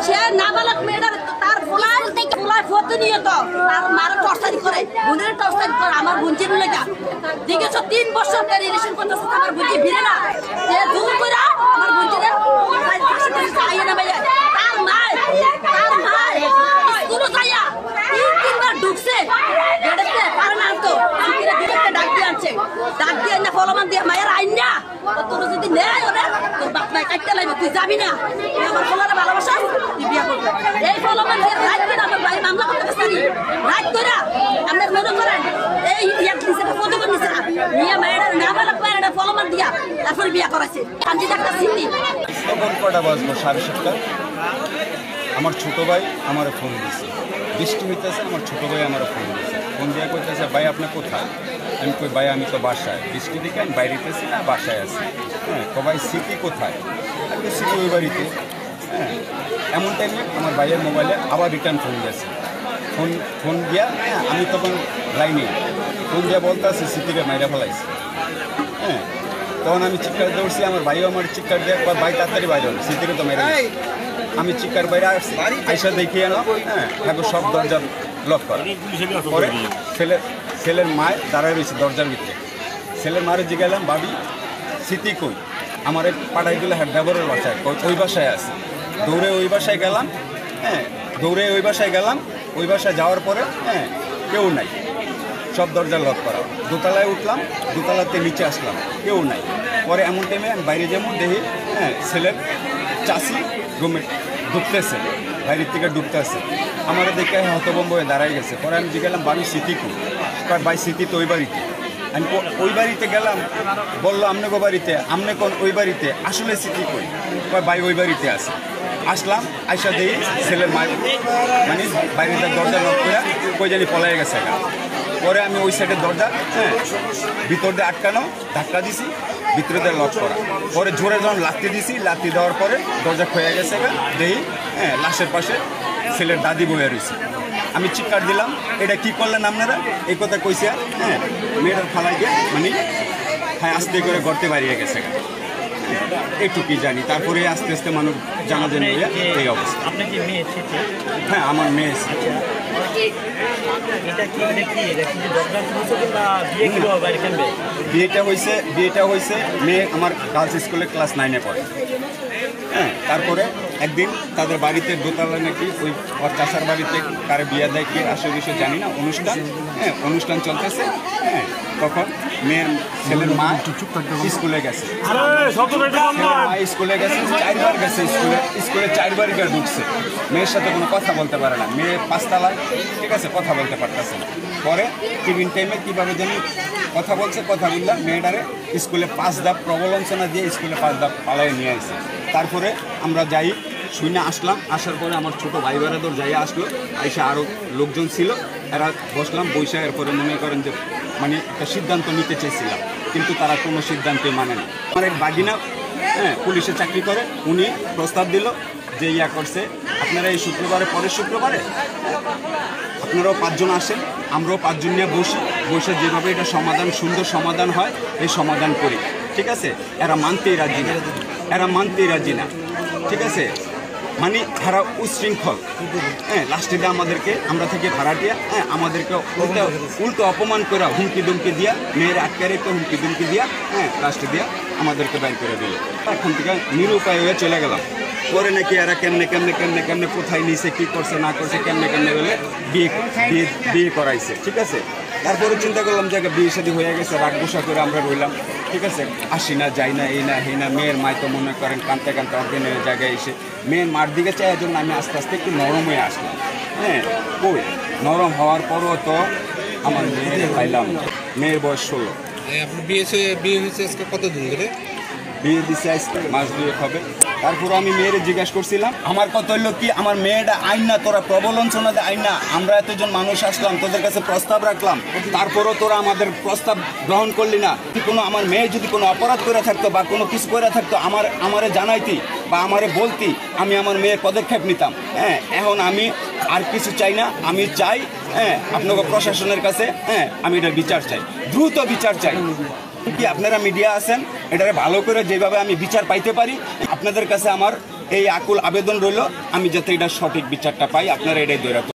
সে নাবালক মেয়েটার তার ফুলায় প্রতিনিয়ত তার মারা টর্চারি করে, বোনের টর্চারি করে। আমার বোনজির লেগা দেখেছ 3 বছর রিলেশন করতেছে, আমার বোনজি ভিড়ে না সে জোর করে আমার বোনজিদের আইয়ে না ভাইয়া। তার মায় স্কুলে যাইয়া 3-3 বার ঢুকছে, বেড়েছে পারে না তো ডাক দিয়ে আনছে, ডাক দিয়ে না ফলমান দিয়ে মায়ের আইন না তোর যদি নেয় ওরে তোর বাপ মায় কাটতে লাগবে, তুই যাবি না, তুই আমার ফলারে ভালোবাসা তুই বিয়ে করবি। এই ফলমান দিয়ে রাত করে আমার ভাই মামলা করতে পারি, রাত করে আমরা মনে করেন এই নিচে প্রতিবার নিচে না নিয়ে মায়ের নাবালক মায়ের ফলমান দিয়া তারপরে বিয়ে করাইছে। আমি একটা স্মৃতি তখন কটা বাজবো 7:30। আমার ছোট ভাই আমার ফোন দিছে, বৃষ্টি হইতেছে, আমার ছোট ভাই আমার ফোন দিছে, ফোন দিয়ে কইতেছে ভাই আপনি কোথায়? আমি কই ভাই আমি তো বাসায়, বৃষ্টি দেখে আমি বাইরেতেছি না বাসায় আছি। হ্যাঁ তো ভাই স্মৃতি কোথায়? আমি স্মৃতি ওই বাড়িতে। হ্যাঁ এমন টাইমে আমার ভাইয়ের মোবাইলে আবার রিটার্ন ফোন গেছে, ফোন দিয়া আমি তখন লাইনে ফোন দিয়া বলতে আছি স্মৃতিকে মাইরা ফেলাইছি। হ্যাঁ তখন আমি চিৎকার দৌড়ছি, আমার ভাইও আমার চিৎকার দিয়ে ভাই তাড়াতাড়ি বাইরে হলো, স্মৃতিকে তো মেরে আমি চিৎকার বাইরে আসছি, আইসা দেখিয়ে এলাম। হ্যাঁ এখন সব দরজা লক করা। পরে ছেলের মায় দাঁড়ায় রয়েছে দরজার ভিতরে। ছেলের মারে জিগাইলাম ভাবি স্মৃতি কই? আমার পাড়াই দিলে হ্যাঁ দেবরের বাসায়, ওই বাসায় আছে। দৌড়ে ওই বাসায় গেলাম। হ্যাঁ দৌড়ে ওই বাসায় গেলাম, ওই বাসায় যাওয়ার পরে হ্যাঁ কেউ নাই, সব দরজা লক করা। দোতলায় উঠলাম, দোতলাতে নিচে আসলাম, কেউ নাই। পরে এমন টাইমে আমি বাইরে যেমন দেখি হ্যাঁ ছেলের চাষি রুমে ঢুকতেছে, বাইরের থেকে ঢুকতেছে, আমার দেখে হতভম্ব হয়ে দাঁড়াই গেছে। পরে আমি জিজ্ঞাসলাম বাড়ি স্মৃতি কই? ভাই স্মৃতি তো ওই বাড়িতে। আমি ওই বাড়িতে গেলাম, বললো আমনে গো বাড়িতে, আমনে কোন ওই বাড়িতে? আসলে স্মৃতি কই? ভাই ওই বাড়িতে আছে। আসলাম, আইসা দেই ছেলের মায়ের মানে বাইরে দরজা লক করে কই জানি পলাই গেছে। পরে আমি ওই সাইডের দরজা হ্যাঁ ভিতর দিয়ে আটকানো, ধাক্কা দিছি, ভিতরে দিয়ে লক করা। পরে জোরে যখন লাথি দিছি, লাথি দেওয়ার পরে দরজা খয়ে গেছে। দেই হ্যাঁ লাশের পাশে ছেলের দাদি বয়ে রয়েছে। আমি চিৎকার দিলাম এটা কি করলেন আপনারা? এই কথা কইছে। হ্যাঁ মেয়েটার ফালাই গিয়ে মানে হ্যাঁ আস্তে করে গড়তে বাড়িয়ে গেছে। এইটুকুই জানি। তারপরে আস্তে আস্তে মানুষ জানাজানি হয়ে এই অবস্থা। হ্যাঁ আমার মেয়ে। বিয়েটা হয়েছে মেয়ে আমার গার্লস স্কুলে ক্লাস 9-এ পড়ে। হ্যাঁ তারপরে একদিন তাদের বাড়িতে দোতলা নাকি ওই ওর চাষার বাড়িতে কারে বিয়ে দেয় কি আসলে বিষয় জানি না, অনুষ্ঠান। হ্যাঁ অনুষ্ঠান চলতেছে। হ্যাঁ তখন ছেলের মা স্কুলে গেছে, স্কুলে গেছে 4 বার গেছে, স্কুলে 4 বার গিয়ে ঢুকছে। মেয়ের সাথে কোনো কথা বলতে পারে না, মেয়ে 5 তলায়, ঠিক আছে, কথা বলতে পারতেছে না। পরে টিফিন টাইমে কীভাবে জানি কথা বলছে, কথা বললাম মেয়েটারে স্কুলে 5 ধাপ প্রবঞ্চনা দিয়ে স্কুলে 5 ধাপ পালাই নিয়ে আসছে। তারপরে আমরা যাই শুনে আসলাম, আসার পরে আমার ছোটো ভাই বেড়াদর যাই আসলো, আইসা আরও লোকজন ছিল, এরা বসলাম, বৈশা এরপরে মনে করেন যে মানে একটা সিদ্ধান্ত নিতে চেয়েছিলাম, কিন্তু তারা কোনো সিদ্ধান্তই মানে না। আমার এক বাগিনা হ্যাঁ পুলিশে চাকরি করে, উনি প্রস্তাব দিল যে করছে আপনারা এই শুক্রবারে, পরের শুক্রবারে আপনারাও 5 জন আসেন, আমরাও 5 জন নিয়ে বসে যেভাবে এটা সমাধান, সুন্দর সমাধান হয় এই সমাধান করি। ঠিক আছে, এরা মানতেই রাজি না, ঠিক আছে, মানে তারা উচ্ছৃঙ্খল। হ্যাঁ লাস্টে দিয়ে আমাদেরকে, আমরা থেকে ভাড়াটিয়া, হ্যাঁ আমাদেরকে উল্টো অপমান করে হুমকি দুমকি দিয়া, মেয়ের আটকে রেখে হুমকি দুমকি দিয়া, হ্যাঁ লাস্টে দিয়া আমাদেরকে বাইর করে দিল। এখন থেকে নিরুপায় হয়ে চলে গেলাম। পরে নাকি এরা কেমনে কোথায় নিছে, কী করছে না করছে, কেমনে বলে বিয়ে করাইছে। ঠিক আছে, তারপরে চিন্তা করলাম যে বিয়ে শাদী হয়ে গেছে, রাগ গোসা করে আমরা রইলাম। ঠিক আছে, আসি না, যাই না, এই না হেই না। মেয়ের মায় তো মনে করেন কাঁদতে অর্ধেনের জায়গায় এসে মেয়ের মার দিকে চাই, জন্য আমি আস্তে আস্তে একটু নরম হয়ে আসলাম। হ্যাঁ কই নরম হওয়ার পরও তো আমার মেয়ের পাইলাম। মেয়ের বয়স 16। আপনার বিয়ে হয়েছে আজকে কতদিন ধরে? বিয়ে দিচ্ছে আজকে মাস 2 হবে। তারপরে আমি মেয়েরে জিজ্ঞাসা করছিলাম, আমার কথা হইলো কি, আমার মেয়েটা আইন না, তোরা প্রবঞ্চনা দে আইন না, আমরা এতজন মানুষ আসলাম, তোদের কাছে প্রস্তাব রাখলাম, তারপরও তোরা আমাদের প্রস্তাব গ্রহণ করলি না। কোনো আমার মেয়ে যদি কোনো অপরাধ করে থাকতো বা কোনো কিছু করে থাকতো আমারে জানাইতি বা আমারে বলতি, আমি আমার মেয়ের পদক্ষেপ নিতাম। হ্যাঁ এখন আমি আর কিছু চাই না, আমি চাই হ্যাঁ আপনাকে প্রশাসনের কাছে, হ্যাঁ আমি এটা বিচার চাই, দ্রুত বিচার চাই। কি আপনারা মিডিয়া আছেন, এটারে ভালো করে যেভাবে আমি বিচার পাইতে পারি আপনাদের কাছে আমার এই আকুল আবেদন রইল, আমি যাতে এটা সঠিক বিচারটা পাই, আপনারা এটাই দৌড়াতে